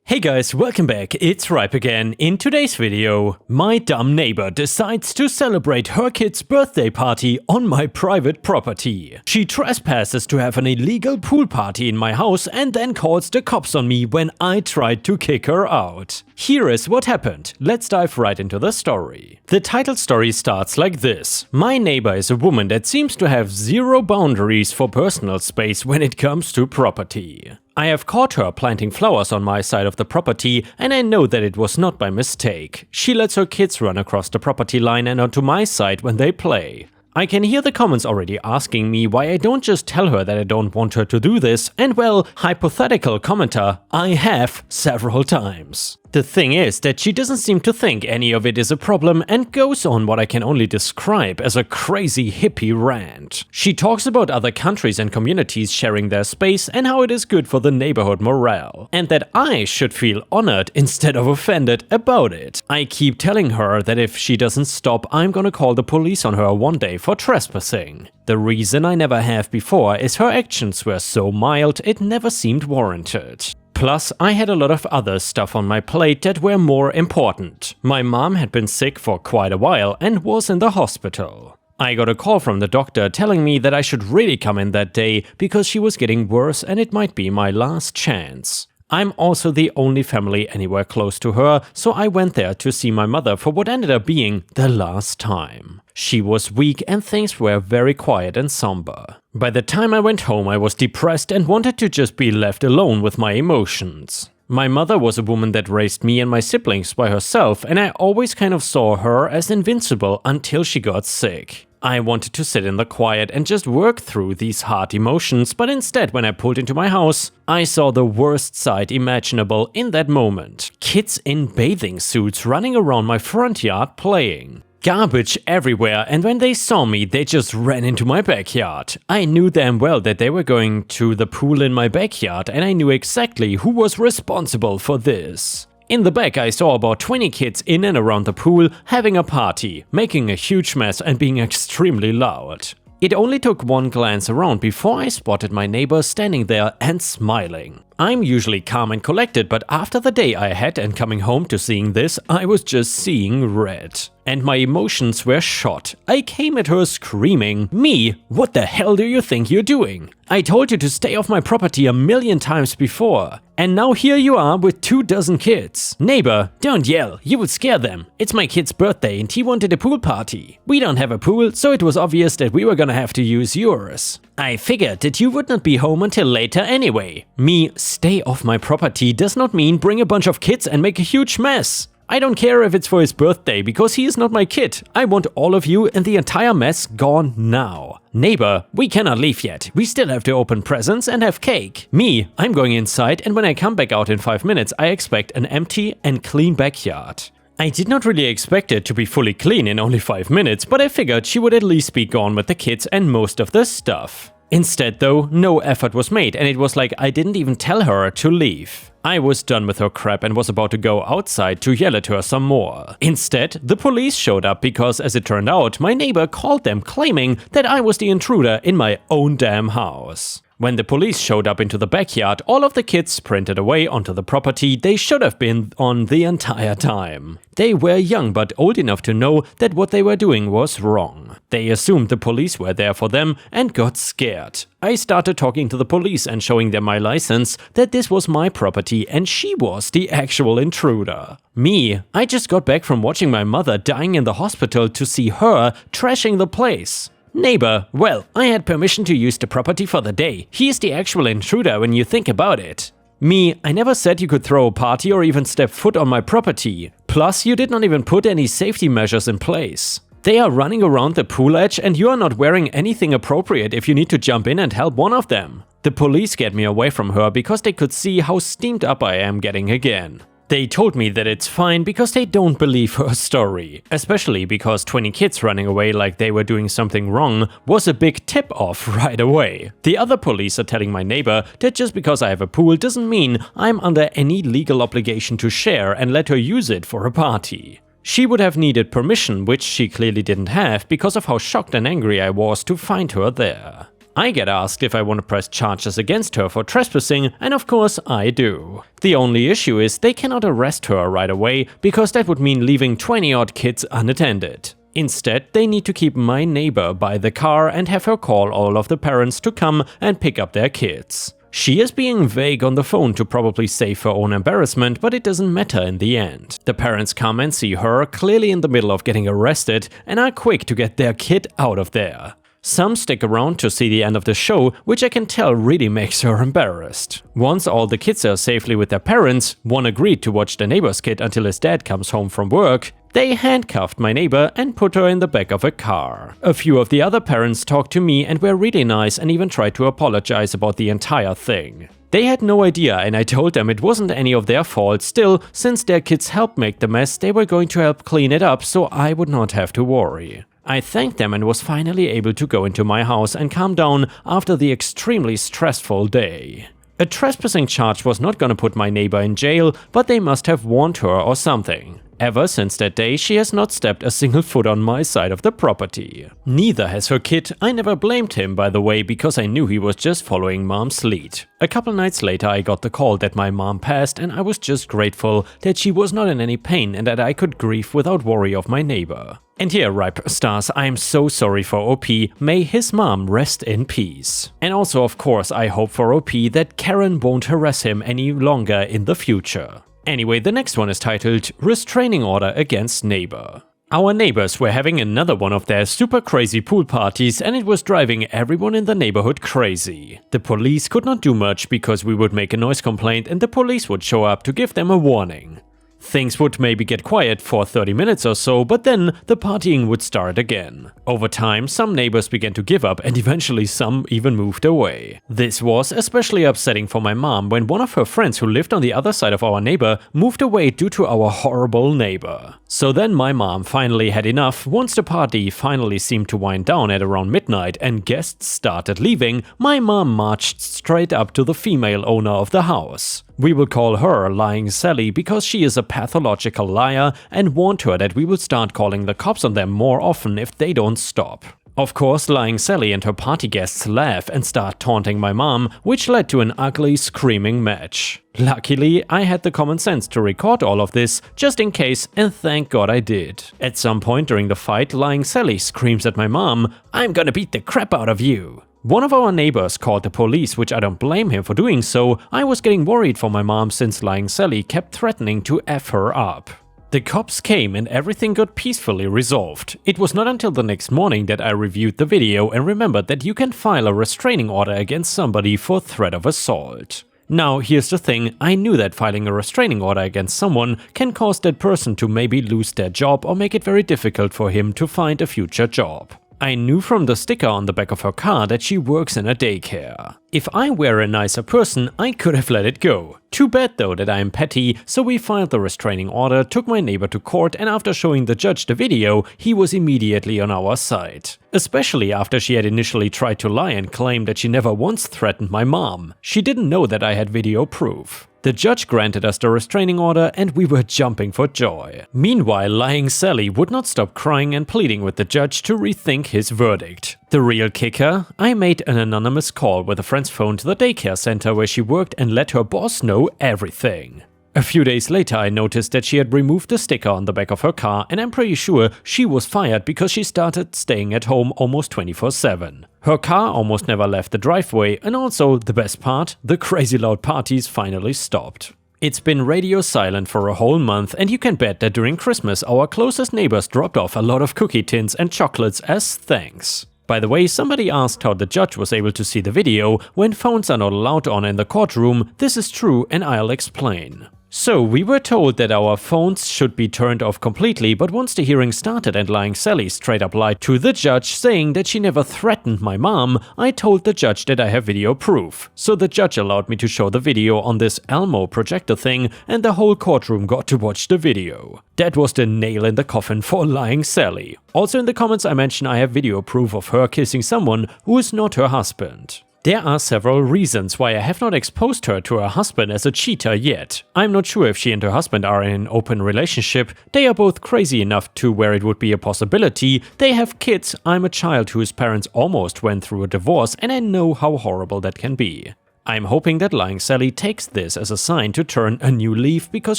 Hey guys, welcome back, it's Ripe again. In today's video, my dumb neighbor decides to celebrate her kid's birthday party on my private property. She trespasses to have an illegal pool party in my house and then calls the cops on me when I tried to kick her out. Here is what happened. Let's dive right into the story. The title story starts like this. My neighbor is a woman that seems to have zero boundaries for personal space when it comes to property. I have caught her planting flowers on my side of the property, and I know that it was not by mistake. She lets her kids run across the property line and onto my side when they play. I can hear the comments already asking me why I don't just tell her that I don't want her to do this, and well, hypothetical commenter, I have several times. The thing is that she doesn't seem to think any of it is a problem and goes on what I can only describe as a crazy hippie rant. She talks about other countries and communities sharing their space and how it is good for the neighborhood morale, and that I should feel honored instead of offended about it. I keep telling her that if she doesn't stop, I'm gonna call the police on her one day for trespassing. The reason I never have before is her actions were so mild it never seemed warranted. Plus, I had a lot of other stuff on my plate that were more important. My mom had been sick for quite a while and was in the hospital. I got a call from the doctor telling me that I should really come in that day because she was getting worse and it might be my last chance. I'm also the only family anywhere close to her, so I went there to see my mother for what ended up being the last time. She was weak and things were very quiet and somber. By the time I went home, I was depressed and wanted to just be left alone with my emotions. My mother was a woman that raised me and my siblings by herself, and I always kind of saw her as invincible until she got sick. I wanted to sit in the quiet and just work through these hard emotions, but instead when I pulled into my house, I saw the worst sight imaginable in that moment. Kids in bathing suits running around my front yard playing. Garbage everywhere, and when they saw me, they just ran into my backyard. I knew damn well that they were going to the pool in my backyard, and I knew exactly who was responsible for this. In the back, I saw about 20 kids in and around the pool having a party, making a huge mess and being extremely loud. It only took one glance around before I spotted my neighbor standing there and smiling. I'm usually calm and collected, but after the day I had and coming home to seeing this, I was just seeing red. And my emotions were shot. I came at her screaming, "Me, what the hell do you think you're doing? I told you to stay off my property a million times before. And now here you are with 24 kids. Neighbor, don't yell, you would scare them. It's my kid's birthday and he wanted a pool party. We don't have a pool, so it was obvious that we were gonna have to use yours. I figured that you would not be home until later anyway. Me, stay off my property does not mean bring a bunch of kids and make a huge mess. I don't care if it's for his birthday, because he is not my kid. I want all of you and the entire mess gone now. Neighbor, we cannot leave yet. We still have to open presents and have cake. Me, I'm going inside, and when I come back out in 5 minutes, I expect an empty and clean backyard. I did not really expect it to be fully clean in only 5 minutes, but I figured she would at least be gone with the kids and most of the stuff. Instead though, no effort was made, and it was like I didn't even tell her to leave. I was done with her crap and was about to go outside to yell at her some more. Instead, the police showed up because, as it turned out, my neighbor called them claiming that I was the intruder in my own damn house. When the police showed up into the backyard, all of the kids sprinted away onto the property they should have been on the entire time. They were young but old enough to know that what they were doing was wrong. They assumed the police were there for them and got scared. I started talking to the police and showing them my license, that this was my property and she was the actual intruder. Me, I just got back from watching my mother dying in the hospital to see her trashing the place. Neighbor, well, I had permission to use the property for the day. He is the actual intruder when you think about it. Me, I never said you could throw a party or even step foot on my property. Plus, you did not even put any safety measures in place. They are running around the pool edge and you are not wearing anything appropriate if you need to jump in and help one of them. The police get me away from her because they could see how steamed up I am getting again. They told me that it's fine because they don't believe her story, especially because 20 kids running away like they were doing something wrong was a big tip-off right away. The other police are telling my neighbor that just because I have a pool doesn't mean I'm under any legal obligation to share and let her use it for a party. She would have needed permission, which she clearly didn't have because of how shocked and angry I was to find her there. I get asked if I want to press charges against her for trespassing, and of course I do. The only issue is they cannot arrest her right away, because that would mean leaving 20-odd kids unattended. Instead, they need to keep my neighbor by the car and have her call all of the parents to come and pick up their kids. She is being vague on the phone to probably save her own embarrassment, but it doesn't matter in the end. The parents come and see her, clearly in the middle of getting arrested, and are quick to get their kid out of there. Some stick around to see the end of the show, which I can tell really makes her embarrassed. Once all the kids are safely with their parents, one agreed to watch the neighbor's kid until his dad comes home from work. They handcuffed my neighbor and put her in the back of a car. A few of the other parents talked to me and were really nice and even tried to apologize about the entire thing. They had no idea, and I told them it wasn't any of their fault. Still, since their kids helped make the mess, they were going to help clean it up so I would not have to worry. I thanked them and was finally able to go into my house and calm down after the extremely stressful day. A trespassing charge was not gonna put my neighbor in jail, but they must have warned her or something. Ever since that day, she has not stepped a single foot on my side of the property. Neither has her kid. I never blamed him, by the way, because I knew he was just following mom's lead. A couple nights later, I got the call that my mom passed, and I was just grateful that she was not in any pain and that I could grieve without worry of my neighbor. And here, Ripe Stars, I am so sorry for OP, may his mom rest in peace. And also, of course, I hope for OP that Karen won't harass him any longer in the future. Anyway, the next one is titled Restraining Order Against Neighbor. Our neighbors were having another one of their super crazy pool parties, and it was driving everyone in the neighborhood crazy. The police could not do much because we would make a noise complaint and the police would show up to give them a warning. Things would maybe get quiet for 30 minutes or so, but then the partying would start again. Over time, some neighbors began to give up and eventually some even moved away. This was especially upsetting for my mom when one of her friends who lived on the other side of our neighbor moved away due to our horrible neighbor. So then my mom finally had enough. Once the party finally seemed to wind down at around midnight and guests started leaving, my mom marched straight up to the female owner of the house. We will call her Lying Sally because she is a pathological liar, and warned her that we will start calling the cops on them more often if they don't stop. Of course, Lying Sally and her party guests laugh and start taunting my mom, which led to an ugly screaming match. Luckily, I had the common sense to record all of this, just in case, and thank God I did. At some point during the fight, Lying Sally screams at my mom, "I'm gonna beat the crap out of you." One of our neighbors called the police, which I don't blame him for doing so. I was getting worried for my mom since Lying Sally kept threatening to F her up. The cops came and everything got peacefully resolved. It was not until the next morning that I reviewed the video and remembered that you can file a restraining order against somebody for threat of assault. Now, here's the thing, I knew that filing a restraining order against someone can cause that person to maybe lose their job or make it very difficult for him to find a future job. I knew from the sticker on the back of her car that she works in a daycare. If I were a nicer person, I could have let it go. Too bad though that I am petty, so we filed the restraining order, took my neighbor to court, and after showing the judge the video, he was immediately on our side. Especially after she had initially tried to lie and claim that she never once threatened my mom. She didn't know that I had video proof. The judge granted us the restraining order and we were jumping for joy. Meanwhile, Lying Sally would not stop crying and pleading with the judge to rethink his verdict. The real kicker? I made an anonymous call with a friend's phone to the daycare center where she worked and let her boss know everything. A few days later, I noticed that she had removed the sticker on the back of her car, and I'm pretty sure she was fired because she started staying at home almost 24/7. Her car almost never left the driveway, and also, the best part, the crazy loud parties finally stopped. It's been radio silent for a whole month, and you can bet that during Christmas our closest neighbors dropped off a lot of cookie tins and chocolates as thanks. By the way, somebody asked how the judge was able to see the video when phones are not allowed on in the courtroom. This is true, and I'll explain. So, we were told that our phones should be turned off completely, but once the hearing started and Lying Sally straight up lied to the judge saying that she never threatened my mom, I told the judge that I have video proof. So the judge allowed me to show the video on this Elmo projector thing, and the whole courtroom got to watch the video. That was the nail in the coffin for Lying Sally. Also in the comments I mentioned I have video proof of her kissing someone who is not her husband. There are several reasons why I have not exposed her to her husband as a cheater yet. I'm not sure if she and her husband are in an open relationship. They are both crazy enough to where it would be a possibility. They have kids. I'm a child whose parents almost went through a divorce, and I know how horrible that can be. I'm hoping that Lying Sally takes this as a sign to turn a new leaf, because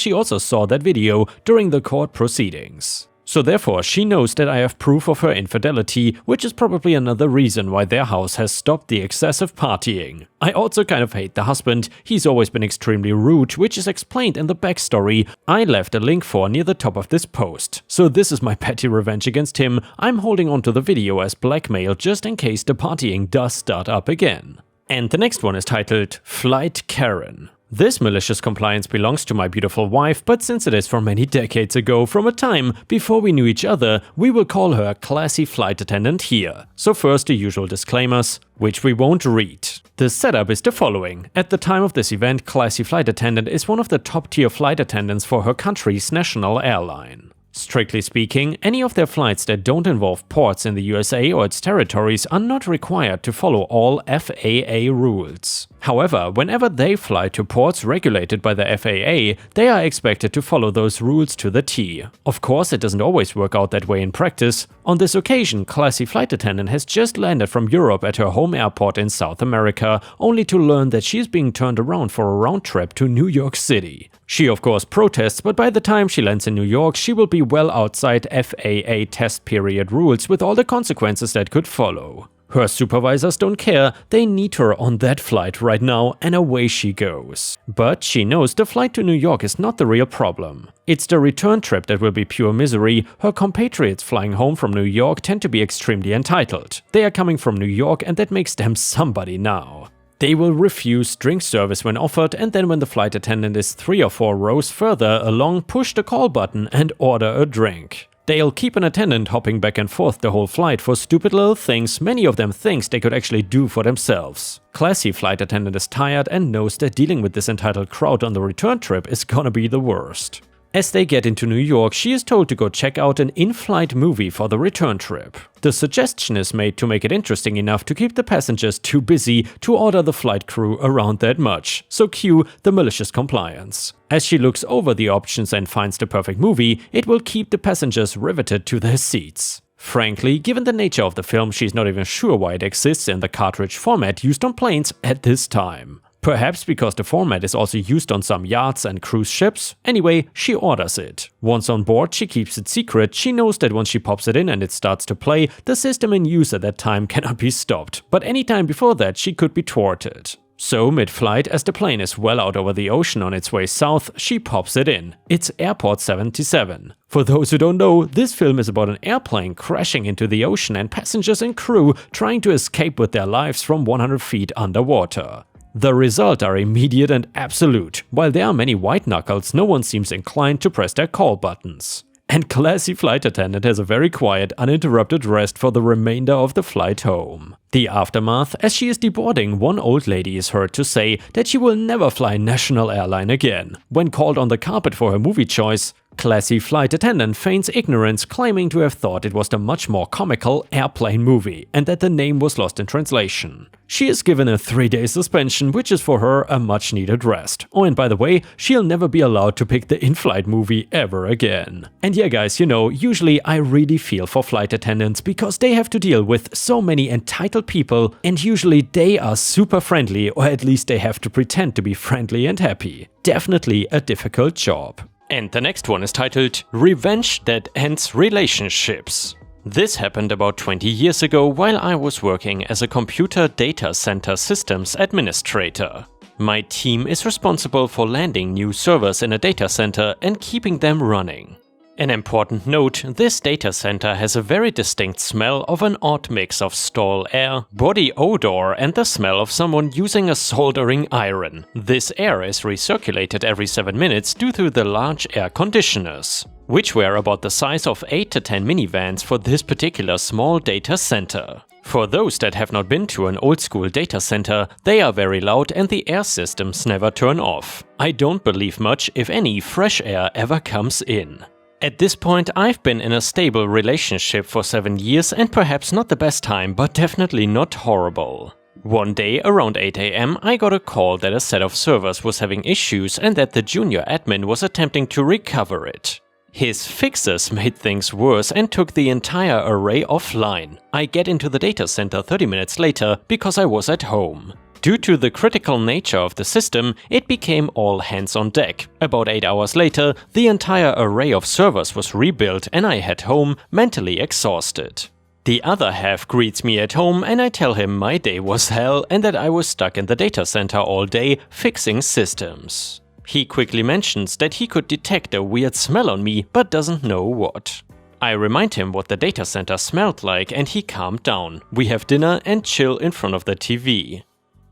she also saw that video during the court proceedings. So therefore, she knows that I have proof of her infidelity, which is probably another reason why their house has stopped the excessive partying. I also kind of hate the husband. He's always been extremely rude, which is explained in the backstory I left a link for near the top of this post. So this is my petty revenge against him. I'm holding on to the video as blackmail just in case the partying does start up again. And the next one is titled Flight Karen. This malicious compliance belongs to my beautiful wife, but since it is from many decades ago, from a time before we knew each other, we will call her Classy Flight Attendant here. So first the usual disclaimers, which we won't read. The setup is the following. At the time of this event, Classy Flight Attendant is one of the top tier flight attendants for her country's national airline. Strictly speaking, any of their flights that don't involve ports in the USA or its territories are not required to follow all FAA rules. However, whenever they fly to ports regulated by the FAA, they are expected to follow those rules to the T. Of course, it doesn't always work out that way in practice. On this occasion, Classy Flight Attendant has just landed from Europe at her home airport in South America, only to learn that she is being turned around for a round trip to New York City. She of course protests, but by the time she lands in New York, she will be well outside FAA test period rules with all the consequences that could follow. Her supervisors don't care, they need her on that flight right now, and away she goes. But she knows the flight to New York is not the real problem. It's the return trip that will be pure misery. Her compatriots flying home from New York tend to be extremely entitled. They are coming from New York, and that makes them somebody now. They will refuse drink service when offered, and then when the flight attendant is 3 or 4 rows further along, push the call button and order a drink. They'll keep an attendant hopping back and forth the whole flight for stupid little things many of them thinks they could actually do for themselves. Classy Flight Attendant is tired and knows that dealing with this entitled crowd on the return trip is gonna be the worst. As they get into New York, she is told to go check out an in-flight movie for the return trip. The suggestion is made to make it interesting enough to keep the passengers too busy to order the flight crew around that much, so cue the malicious compliance. As she looks over the options and finds the perfect movie, it will keep the passengers riveted to their seats. Frankly, given the nature of the film, she's not even sure why it exists in the cartridge format used on planes at this time. Perhaps because the format is also used on some yachts and cruise ships. Anyway, she orders it. Once on board, she keeps it secret. She knows that once she pops it in and it starts to play, the system in use at that time cannot be stopped. But any time before that, she could be thwarted. So mid-flight, as the plane is well out over the ocean on its way south, she pops it in. It's Airport 77. For those who don't know, this film is about an airplane crashing into the ocean and passengers and crew trying to escape with their lives from 100 feet underwater. The results are immediate and absolute. While there are many white knuckles, no one seems inclined to press their call buttons. And Classy Flight Attendant has a very quiet, uninterrupted rest for the remainder of the flight home. The aftermath, as she is deboarding, one old lady is heard to say that she will never fly national airline again. When called on the carpet for her movie choice, Classy Flight Attendant feigns ignorance, claiming to have thought it was the much more comical Airplane movie and that the name was lost in translation. She is given a 3-day suspension, which is for her a much needed rest. Oh, and by the way, she'll never be allowed to pick the in-flight movie ever again. And yeah guys, you know, usually I really feel for flight attendants because they have to deal with so many entitled people, and usually they are super friendly, or at least they have to pretend to be friendly and happy. Definitely a difficult job. And the next one is titled Revenge That Ends Relationships. This happened about 20 years ago while I was working as a computer data center systems administrator. My team is responsible for landing new servers in a data center and keeping them running. An important note, this data center has a very distinct smell of an odd mix of stall air, body odor and the smell of someone using a soldering iron. This air is recirculated every 7 minutes due to the large air conditioners, which were about the size of 8 to 10 minivans for this particular small data center. For those that have not been to an old-school data center, they are very loud and the air systems never turn off. I don't believe much, if any, fresh air ever comes in. At this point, I've been in a stable relationship for 7 years and perhaps not the best time, but definitely not horrible. One day around 8 AM I got a call that a set of servers was having issues and that the junior admin was attempting to recover it. His fixes made things worse and took the entire array offline. I get into the data center 30 minutes later because I was at home. Due to the critical nature of the system, it became all hands on deck. About 8 hours later, the entire array of servers was rebuilt and I head home, mentally exhausted. The other half greets me at home and I tell him my day was hell and that I was stuck in the data center all day fixing systems. He quickly mentions that he could detect a weird smell on me but doesn't know what. I remind him what the data center smelled like and he calmed down. We have dinner and chill in front of the TV.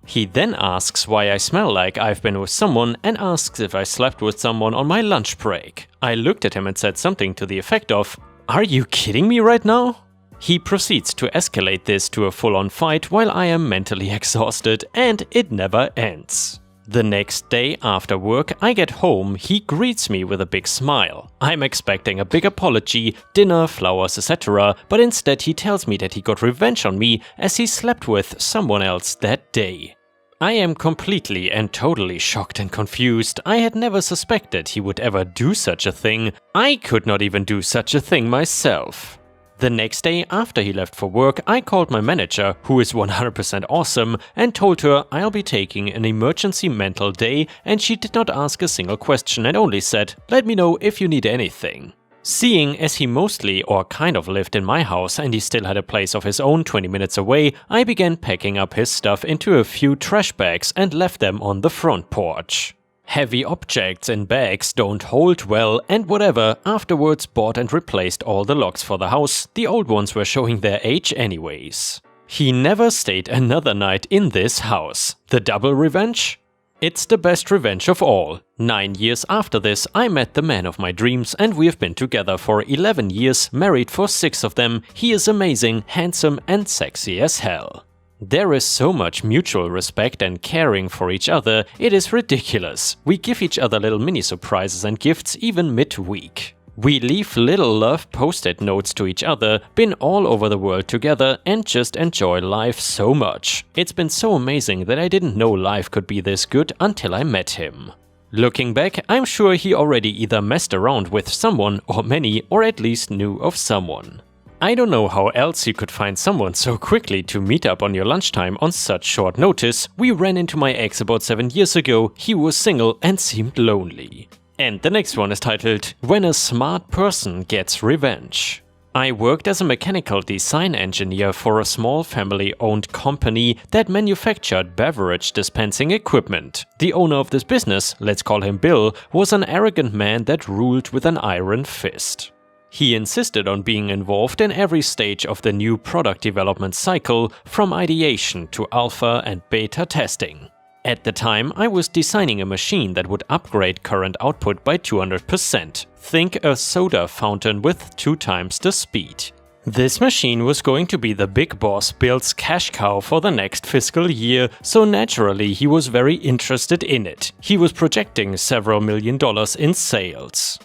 He then asks why I smell like I've been with someone and asks if I slept with someone on my lunch break. I looked at him and said something to the effect of, "Are you kidding me right now?" He proceeds to escalate this to a full-on fight while I am mentally exhausted and it never ends. The next day after work I get home, he greets me with a big smile. I'm expecting a big apology, dinner, flowers, etc. but instead he tells me that he got revenge on me as he slept with someone else that day. I am completely and totally shocked and confused. I had never suspected he would ever do such a thing. I could not even do such a thing myself. The next day after he left for work, I called my manager, who is 100% awesome, and told her I'll be taking an emergency mental day, and she did not ask a single question and only said, "Let me know if you need anything." Seeing as he mostly or kind of lived in my house and he still had a place of his own 20 minutes away, I began packing up his stuff into a few trash bags and left them on the front porch. Heavy objects in bags don't hold well and whatever, afterwards bought and replaced all the locks for the house, the old ones were showing their age anyways. He never stayed another night in this house. The double revenge? It's the best revenge of all. 9 years after this, I met the man of my dreams and we have been together for 11 years, married for 6 of them. He is amazing, handsome and sexy as hell. There is so much mutual respect and caring for each other, it is ridiculous. We give each other little mini surprises and gifts even mid-week. We leave little love post-it notes to each other, been all over the world together and just enjoy life so much. It's been so amazing that I didn't know life could be this good until I met him. Looking back, I'm sure he already either messed around with someone or many, or at least knew of someone. I don't know how else you could find someone so quickly to meet up on your lunchtime on such short notice. We ran into my ex about 7 years ago, he was single and seemed lonely. And the next one is titled, When a Smart Person Gets Revenge. I worked as a mechanical design engineer for a small family-owned company that manufactured beverage dispensing equipment. The owner of this business, let's call him Bill, was an arrogant man that ruled with an iron fist. He insisted on being involved in every stage of the new product development cycle, from ideation to alpha and beta testing. At the time, I was designing a machine that would upgrade current output by 200%. Think a soda fountain with 2 times the speed. This machine was going to be the big boss Bill's cash cow for the next fiscal year, so naturally he was very interested in it. He was projecting several $1,000,000 in sales.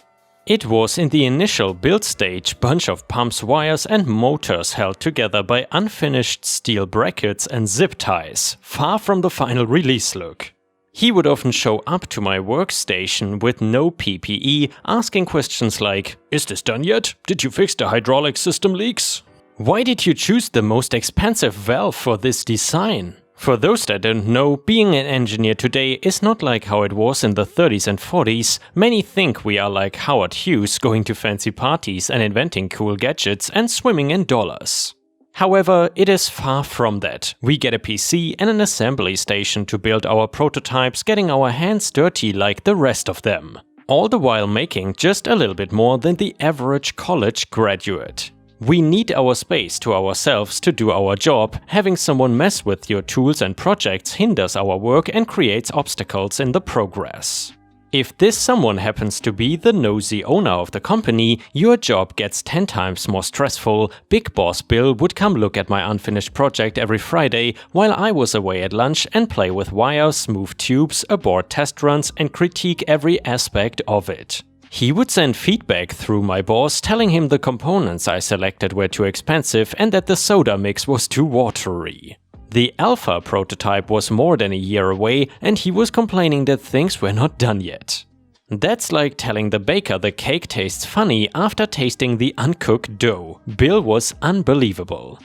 It was in the initial build stage, bunch of pumps, wires and motors held together by unfinished steel brackets and zip ties, far from the final release look. He would often show up to my workstation with no PPE, asking questions like, "Is this done yet? Did you fix the hydraulic system leaks? Why did you choose the most expensive valve for this design?" For those that don't know, being an engineer today is not like how it was in the 30s and 40s. Many think we are like Howard Hughes, going to fancy parties and inventing cool gadgets and swimming in dollars. However, it is far from that. We get a PC and an assembly station to build our prototypes, getting our hands dirty like the rest of them. All the while making just a little bit more than the average college graduate. We need our space to ourselves to do our job. Having someone mess with your tools and projects hinders our work and creates obstacles in the progress. If this someone happens to be the nosy owner of the company, your job gets 10 times more stressful. Big Boss Bill would come look at my unfinished project every Friday while I was away at lunch and play with wires, move tubes, abort test runs and critique every aspect of it. He would send feedback through my boss telling him the components I selected were too expensive and that the soda mix was too watery. The alpha prototype was more than a year away, and he was complaining that things were not done yet. That's like telling the baker the cake tastes funny after tasting the uncooked dough. Bill was unbelievable.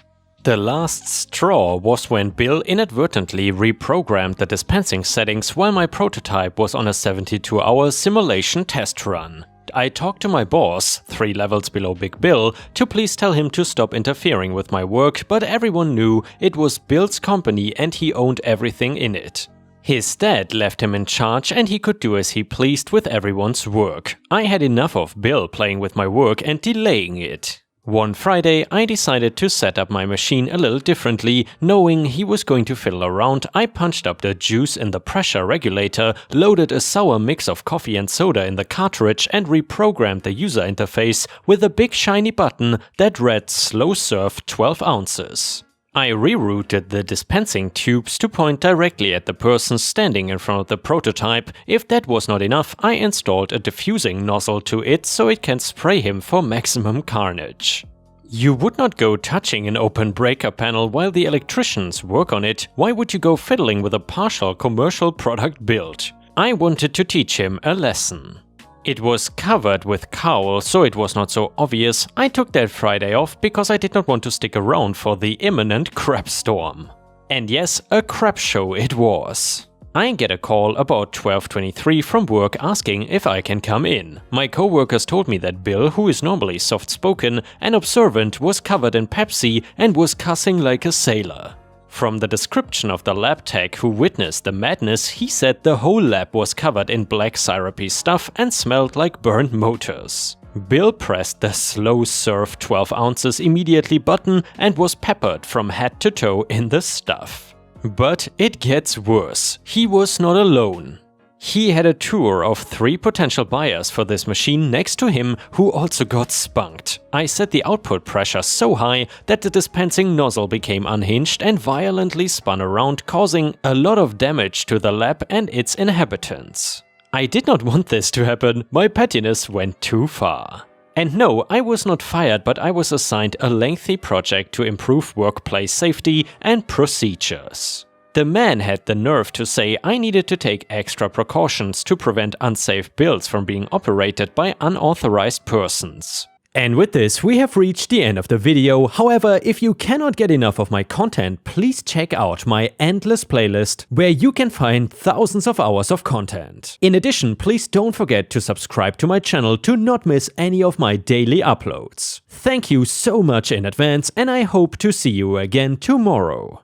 The last straw was when Bill inadvertently reprogrammed the dispensing settings while my prototype was on a 72-hour simulation test run. I talked to my boss, 3 levels below Big Bill, to please tell him to stop interfering with my work, but everyone knew it was Bill's company and he owned everything in it. His dad left him in charge and he could do as he pleased with everyone's work. I had enough of Bill playing with my work and delaying it. One Friday, I decided to set up my machine a little differently. Knowing he was going to fiddle around, I punched up the juice in the pressure regulator, loaded a sour mix of coffee and soda in the cartridge, and reprogrammed the user interface with a big shiny button that read "Slow Serve 12 ounces." I rerouted the dispensing tubes to point directly at the person standing in front of the prototype. If that was not enough, I installed a diffusing nozzle to it so it can spray him for maximum carnage. You would not go touching an open breaker panel while the electricians work on it. Why would you go fiddling with a partial commercial product build? I wanted to teach him a lesson. It was covered with cowl, so it was not so obvious. I took that Friday off because I did not want to stick around for the imminent crap storm. And yes, a crap show it was. I get a call about 12:23 from work asking if I can come in. My co-workers told me that Bill, who is normally soft-spoken and observant, was covered in Pepsi and was cussing like a sailor. From the description of the lab tech who witnessed the madness, he said the whole lab was covered in black syrupy stuff and smelled like burned motors. Bill pressed the "Slow Serve 12 ounces immediately" button and was peppered from head to toe in the stuff. But it gets worse. He was not alone. He had a tour of 3 potential buyers for this machine next to him who also got spunked. I set the output pressure so high that the dispensing nozzle became unhinged and violently spun around, causing a lot of damage to the lab and its inhabitants. I did not want this to happen. My pettiness went too far. And no, I was not fired, but I was assigned a lengthy project to improve workplace safety and procedures. The man had the nerve to say I needed to take extra precautions to prevent unsafe builds from being operated by unauthorized persons. And with this, we have reached the end of the video. However, if you cannot get enough of my content, please check out my endless playlist, where you can find thousands of hours of content. In addition, please don't forget to subscribe to my channel to not miss any of my daily uploads. Thank you so much in advance, and I hope to see you again tomorrow.